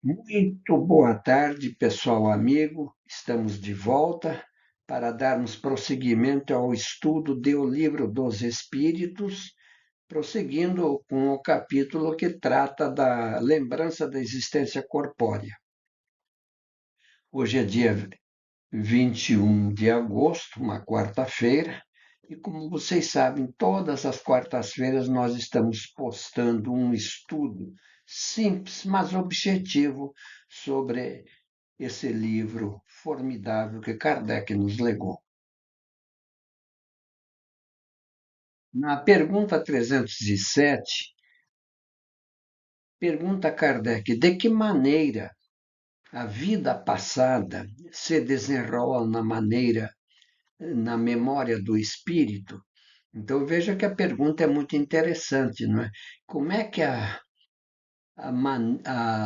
Muito boa tarde, pessoal amigo. Estamos de volta para darmos prosseguimento ao estudo do Livro dos Espíritos, prosseguindo com o capítulo que trata da lembrança da existência corpórea. Hoje é dia 21 de agosto, uma quarta-feira, e como vocês sabem, todas as quartas-feiras nós estamos postando um estudo simples, mas objetivo sobre esse livro formidável que Kardec nos legou. Na pergunta 307, pergunta Kardec de que maneira a vida passada se desenrola na memória do espírito. Então veja que a pergunta é muito interessante, não é? Como é que a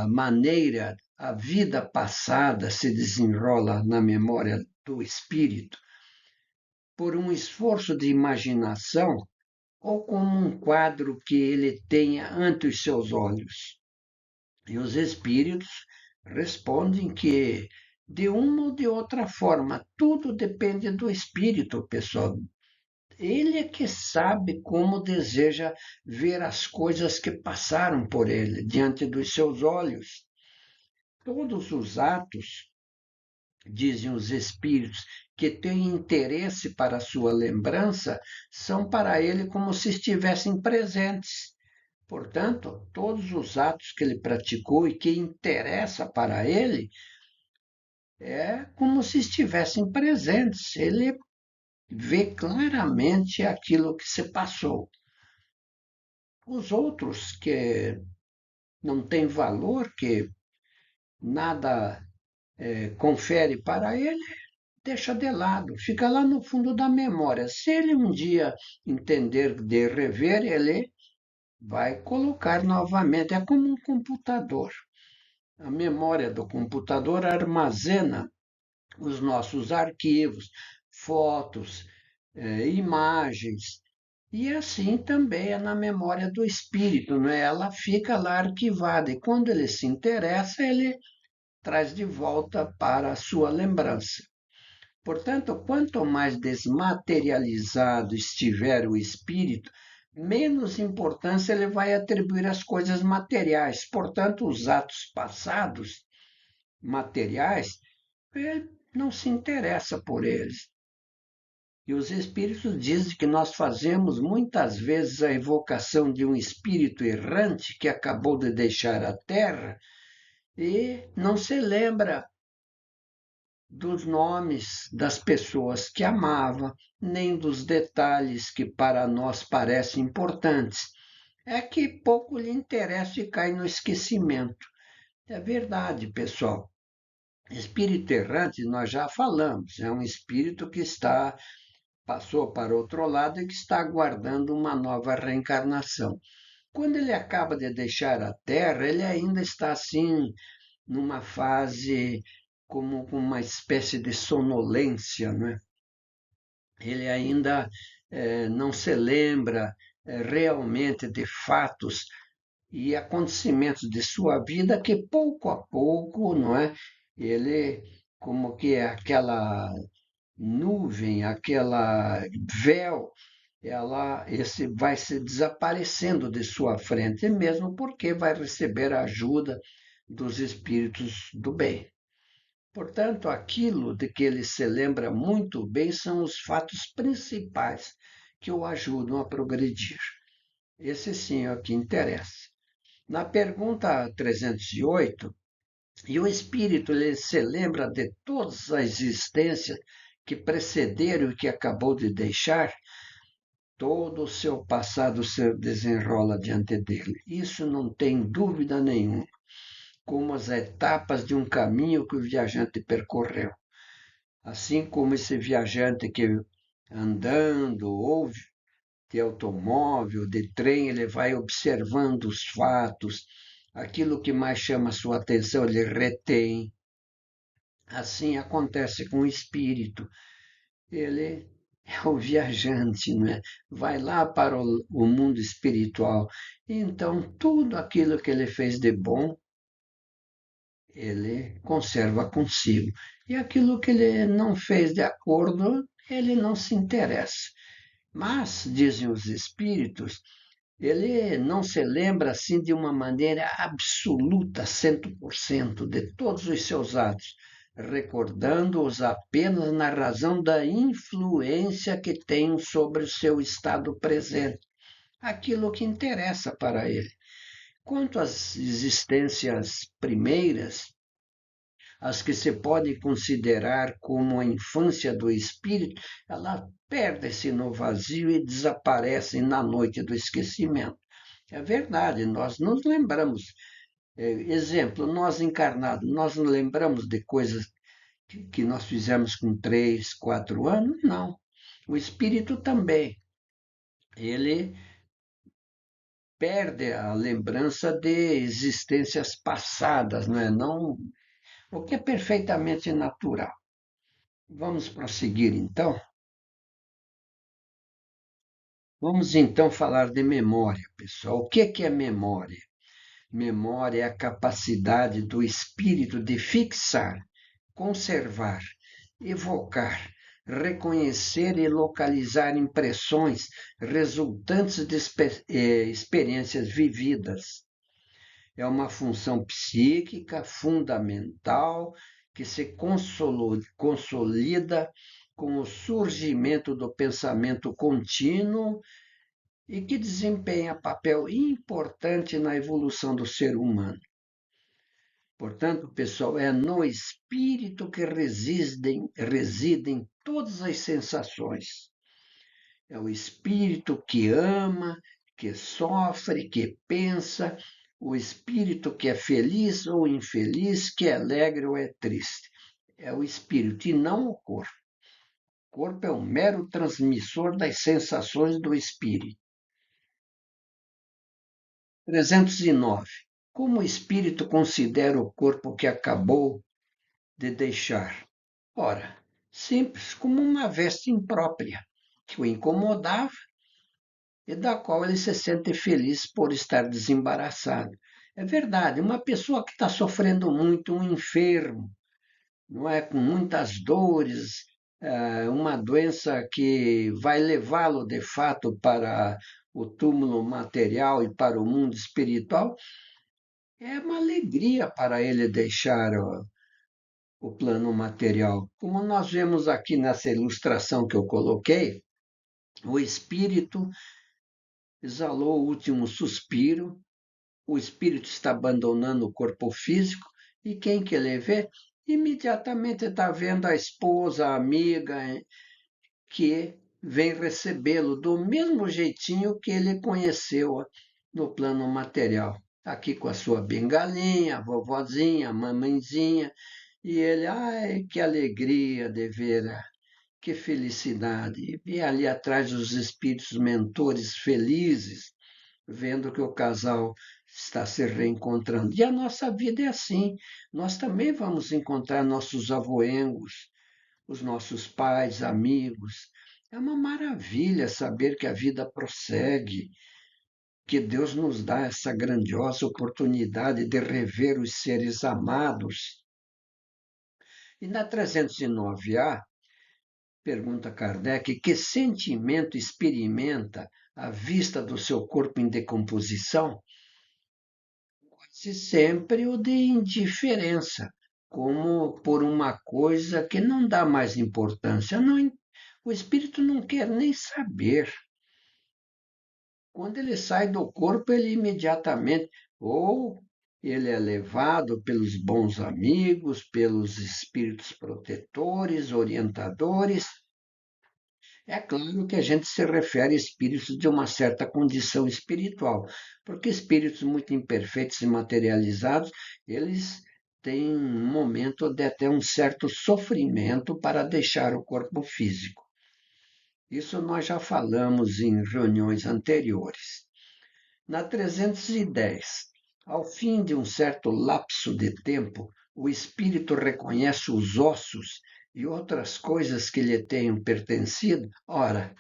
maneira, a vida passada se desenrola na memória do espírito? Por um esforço de imaginação ou como um quadro que ele tenha ante os seus olhos. E os espíritos respondem que, de uma ou de outra forma, tudo depende do espírito, pessoal. Ele é que sabe como deseja ver as coisas que passaram por ele diante dos seus olhos. Todos os atos, dizem os espíritos, que têm interesse para a sua lembrança, são para ele como se estivessem presentes. Portanto, todos os atos que ele praticou e que interessa para ele é como se estivessem presentes. Ele vê claramente aquilo que se passou. Os outros que não têm valor, que nada confere para ele, deixa de lado, fica lá no fundo da memória. Se ele um dia entender de rever, ele vai colocar novamente. É como um computador. A memória do computador armazena os nossos arquivos, fotos, imagens. E assim também é na memória do espírito, né? Ela fica lá arquivada e quando ele se interessa, ele traz de volta para a sua lembrança. Portanto, quanto mais desmaterializado estiver o espírito, menos importância ele vai atribuir às coisas materiais. Portanto, os atos passados, materiais, ele não se interessa por eles. E os espíritos dizem que nós fazemos muitas vezes a evocação de um espírito errante que acabou de deixar a Terra e não se lembra dos nomes das pessoas que amava, nem dos detalhes que para nós parecem importantes. É que pouco lhe interessa e cai no esquecimento. É verdade, pessoal. Espírito errante, nós já falamos, é um espírito que passou para outro lado e que está aguardando uma nova reencarnação. Quando ele acaba de deixar a Terra, ele ainda está assim numa fase como uma espécie de sonolência, não é? Ele ainda não se lembra realmente de fatos e acontecimentos de sua vida que pouco a pouco, não é? Ele como que é aquela nuvem, aquela véu, esse vai se desaparecendo de sua frente, mesmo porque vai receber a ajuda dos espíritos do bem. Portanto, aquilo de que ele se lembra muito bem são os fatos principais que o ajudam a progredir. Esse sim é o que interessa. Na pergunta 308, e o espírito ele se lembra de todas as existências que precederam e que acabou de deixar, todo o seu passado se desenrola diante dele. Isso não tem dúvida nenhuma, como as etapas de um caminho que o viajante percorreu. Assim como esse viajante que andando ou de automóvel, de trem, ele vai observando os fatos, aquilo que mais chama a sua atenção, ele retém. Assim acontece com o espírito. Ele é o viajante, né? Vai lá para o mundo espiritual. Então, tudo aquilo que ele fez de bom ele conserva consigo. E aquilo que ele não fez de acordo, ele não se interessa. Mas, dizem os espíritos, ele não se lembra assim de uma maneira absoluta, 100%, de todos os seus atos, recordando-os apenas na razão da influência que têm sobre o seu estado presente, aquilo que interessa para ele. Quanto às existências primeiras, as que se pode considerar como a infância do espírito, ela perde-se no vazio e desaparece na noite do esquecimento. É verdade, nós nos lembramos. Exemplo, nós encarnados, nós nos lembramos de coisas que nós fizemos com 3, 4 anos? Não. O espírito também. Ele perde a lembrança de existências passadas, não é? Não, o que é perfeitamente natural. Vamos prosseguir então? Vamos então falar de memória, pessoal. O que é memória? Memória é a capacidade do espírito de fixar, conservar, evocar, reconhecer e localizar impressões resultantes de experiências vividas. É uma função psíquica fundamental que se consolida com o surgimento do pensamento contínuo e que desempenha papel importante na evolução do ser humano. Portanto, pessoal, é no espírito que residem todas as sensações. É o espírito que ama, que sofre, que pensa, o espírito que é feliz ou infeliz, que é alegre ou é triste. É o espírito e não o corpo. O corpo é um mero transmissor das sensações do espírito. 309. Como o espírito considera o corpo que acabou de deixar? Ora, simples como uma veste imprópria, que o incomodava e da qual ele se sente feliz por estar desembaraçado. É verdade, uma pessoa que está sofrendo muito, um enfermo, não é, com muitas dores, uma doença que vai levá-lo de fato para o túmulo material e para o mundo espiritual, é uma alegria para ele deixar o plano material. Como nós vemos aqui nessa ilustração que eu coloquei, o espírito exalou o último suspiro, o espírito está abandonando o corpo físico, e quem que ele vê? Imediatamente está vendo a esposa, a amiga, que vem recebê-lo do mesmo jeitinho que ele conheceu no plano material. Aqui com a sua bengalinha, a vovozinha, a mamãezinha, e ele, ai, que alegria de ver, que felicidade. E ali atrás os espíritos mentores felizes, vendo que o casal está se reencontrando. E a nossa vida é assim. Nós também vamos encontrar nossos avoengos, os nossos pais, amigos. É uma maravilha saber que a vida prossegue, que Deus nos dá essa grandiosa oportunidade de rever os seres amados. E na 309A, pergunta Kardec, que sentimento experimenta à vista do seu corpo em decomposição? Quase sempre o de indiferença, como por uma coisa que não dá mais importância. Não, o espírito não quer nem saber. Quando ele sai do corpo, ele imediatamente, ou ele é levado pelos bons amigos, pelos espíritos protetores, orientadores. É claro que a gente se refere a espíritos de uma certa condição espiritual, porque espíritos muito imperfeitos e materializados, eles têm um momento de até um certo sofrimento para deixar o corpo físico. Isso nós já falamos em reuniões anteriores. Na 310, ao fim de um certo lapso de tempo, o espírito reconhece os ossos e outras coisas que lhe tenham pertencido. Ora,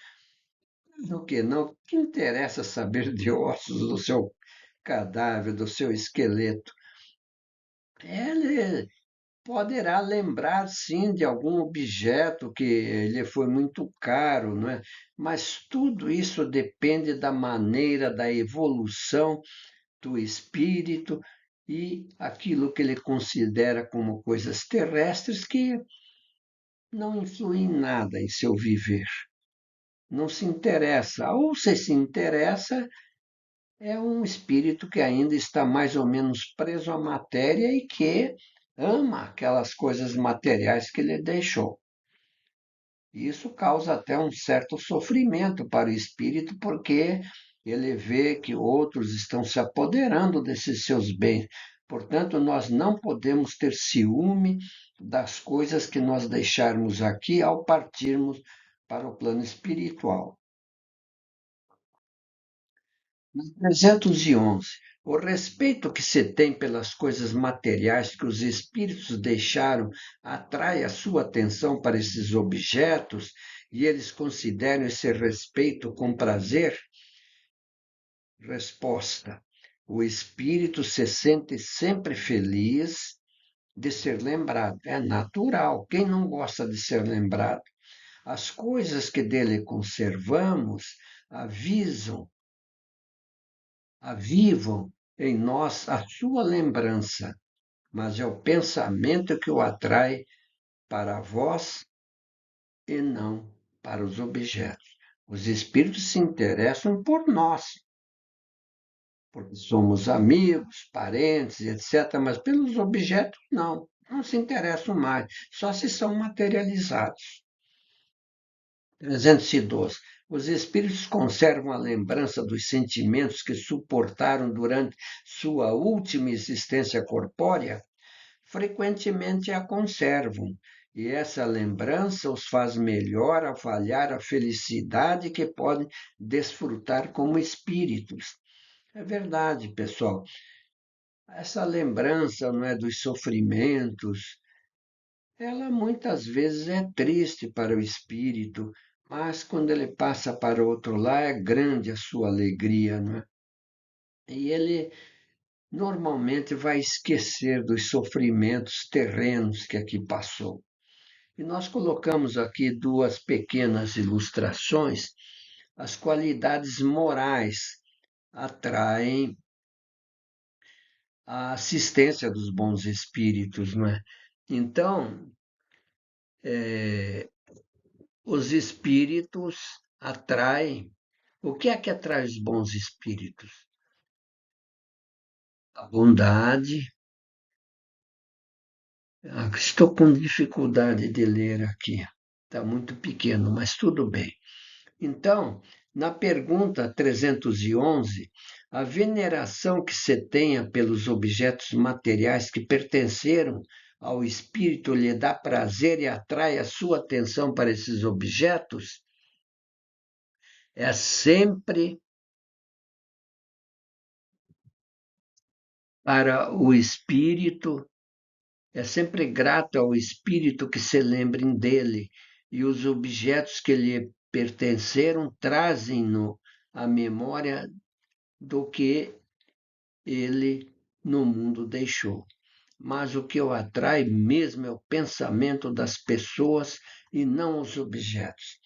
o que não? Que interessa saber de ossos do seu cadáver, do seu esqueleto? Ele poderá lembrar, sim, de algum objeto que lhe foi muito caro, não é? Mas tudo isso depende da maneira, da evolução do espírito e aquilo que ele considera como coisas terrestres que não influem em nada em seu viver. Não se interessa, ou se interessa, é um espírito que ainda está mais ou menos preso à matéria e que ama aquelas coisas materiais que ele deixou. Isso causa até um certo sofrimento para o espírito, porque ele vê que outros estão se apoderando desses seus bens. Portanto, nós não podemos ter ciúme das coisas que nós deixarmos aqui ao partirmos para o plano espiritual. 311. O respeito que se tem pelas coisas materiais que os espíritos deixaram atrai a sua atenção para esses objetos e eles consideram esse respeito com prazer? Resposta: o espírito se sente sempre feliz de ser lembrado. É natural. Quem não gosta de ser lembrado? As coisas que dele conservamos avisam avivam em nós a sua lembrança, mas é o pensamento que o atrai para vós e não para os objetos. Os espíritos se interessam por nós, porque somos amigos, parentes, etc., mas pelos objetos não. Não se interessam mais, só se são materializados. 312. Os espíritos conservam a lembrança dos sentimentos que suportaram durante sua última existência corpórea? Frequentemente a conservam, e essa lembrança os faz melhor avaliar a felicidade que podem desfrutar como espíritos. É verdade, pessoal. Essa lembrança, não é, dos sofrimentos, ela muitas vezes é triste para o espírito, mas quando ele passa para outro lado, é grande a sua alegria, não é? E ele normalmente vai esquecer dos sofrimentos terrenos que aqui passou. E nós colocamos aqui duas pequenas ilustrações. As qualidades morais atraem a assistência dos bons espíritos, não é? Então, os espíritos atraem. O que atrai os bons espíritos? A bondade. Estou com dificuldade de ler aqui. Está muito pequeno, mas tudo bem. Então, na pergunta 311, a veneração que se tenha pelos objetos materiais que pertenceram ao espírito lhe dá prazer e atrai a sua atenção para esses objetos? É sempre para o espírito, é sempre grato ao espírito que se lembrem dele, e os objetos que lhe pertenceram trazem-no à memória do que ele no mundo deixou. Mas o que o atrai mesmo é o pensamento das pessoas e não os objetos.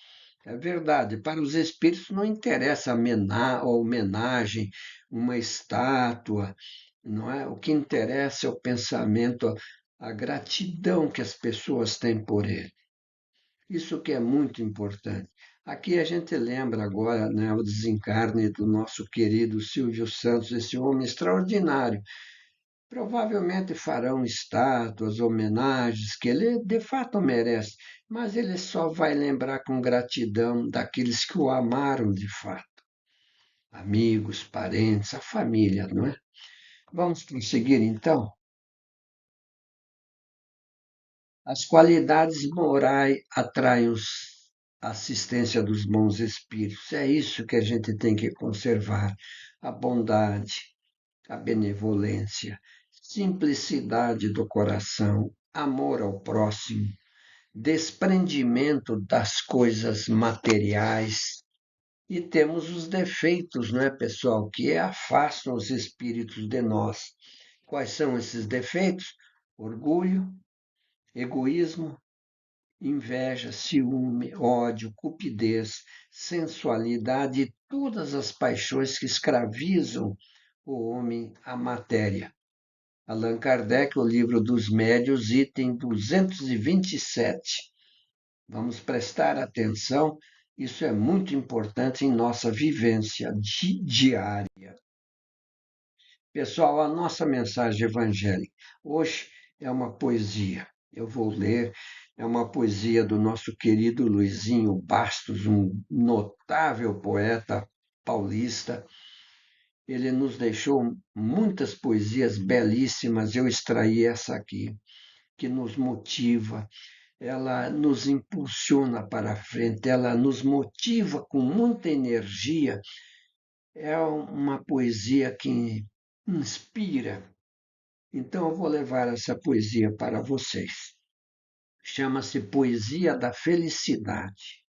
É verdade, para os espíritos não interessa a homenagem, uma estátua, não é? O que interessa é o pensamento, a gratidão que as pessoas têm por ele. Isso que é muito importante. Aqui a gente lembra agora, né, o desencarne do nosso querido Silvio Santos, esse homem extraordinário. Provavelmente farão estátuas, homenagens, que ele de fato merece, mas ele só vai lembrar com gratidão daqueles que o amaram de fato. Amigos, parentes, a família, não é? Vamos prosseguir então? As qualidades morais atraem a assistência dos bons espíritos. É isso que a gente tem que conservar: a bondade, a benevolência, simplicidade do coração, amor ao próximo, desprendimento das coisas materiais. E temos os defeitos, não é, pessoal, que afastam os espíritos de nós. Quais são esses defeitos? Orgulho, egoísmo, inveja, ciúme, ódio, cupidez, sensualidade e todas as paixões que escravizam o homem à matéria. Allan Kardec, o livro dos Médios, item 227. Vamos prestar atenção, isso é muito importante em nossa vivência diária. Pessoal, a nossa mensagem evangélica hoje é uma poesia. Eu vou ler, é uma poesia do nosso querido Luizinho Bastos, um notável poeta paulista. Ele nos deixou muitas poesias belíssimas, eu extraí essa aqui, que nos motiva, ela nos impulsiona para a frente, ela nos motiva com muita energia. É uma poesia que inspira. Então eu vou levar essa poesia para vocês. Chama-se Poesia da Felicidade.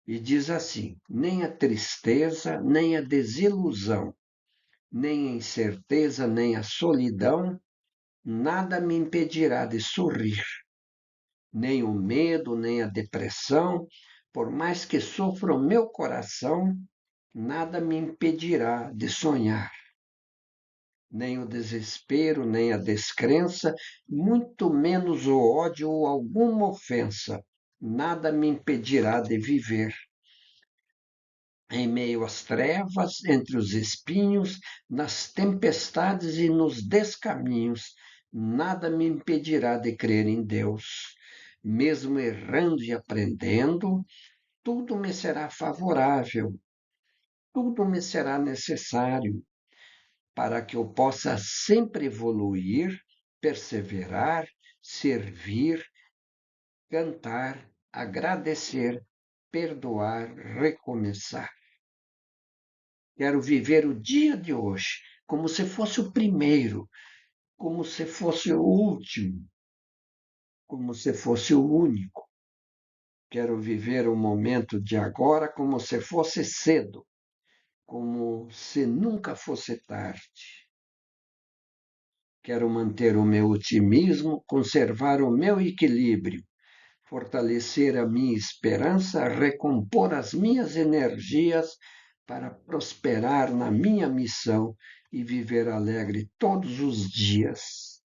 E diz assim: nem a tristeza, nem a desilusão, nem a incerteza, nem a solidão, nada me impedirá de sorrir. Nem o medo, nem a depressão, por mais que sofra o meu coração, nada me impedirá de sonhar. Nem o desespero, nem a descrença, muito menos o ódio ou alguma ofensa, nada me impedirá de viver. Em meio às trevas, entre os espinhos, nas tempestades e nos descaminhos, nada me impedirá de crer em Deus. Mesmo errando e aprendendo, tudo me será favorável, tudo me será necessário para que eu possa sempre evoluir, perseverar, servir, cantar, agradecer, perdoar, recomeçar. Quero viver o dia de hoje como se fosse o primeiro, como se fosse o último, como se fosse o único. Quero viver o momento de agora como se fosse cedo, como se nunca fosse tarde. Quero manter o meu otimismo, conservar o meu equilíbrio, fortalecer a minha esperança, recompor as minhas energias para prosperar na minha missão e viver alegre todos os dias.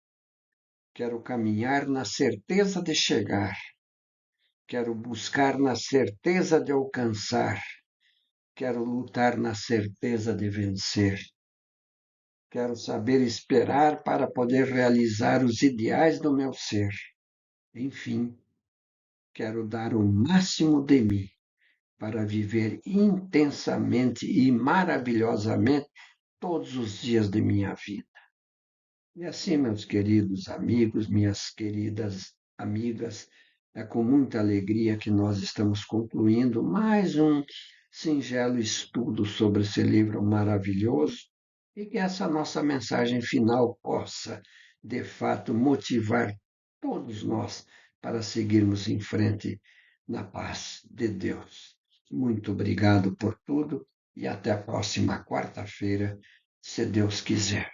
Quero caminhar na certeza de chegar. Quero buscar na certeza de alcançar. Quero lutar na certeza de vencer. Quero saber esperar para poder realizar os ideais do meu ser. Enfim, quero dar o máximo de mim para viver intensamente e maravilhosamente todos os dias de minha vida. E assim, meus queridos amigos, minhas queridas amigas, é com muita alegria que nós estamos concluindo mais um singelo estudo sobre esse livro maravilhoso e que essa nossa mensagem final possa, de fato, motivar todos nós para seguirmos em frente na paz de Deus. Muito obrigado por tudo e até a próxima quarta-feira, se Deus quiser.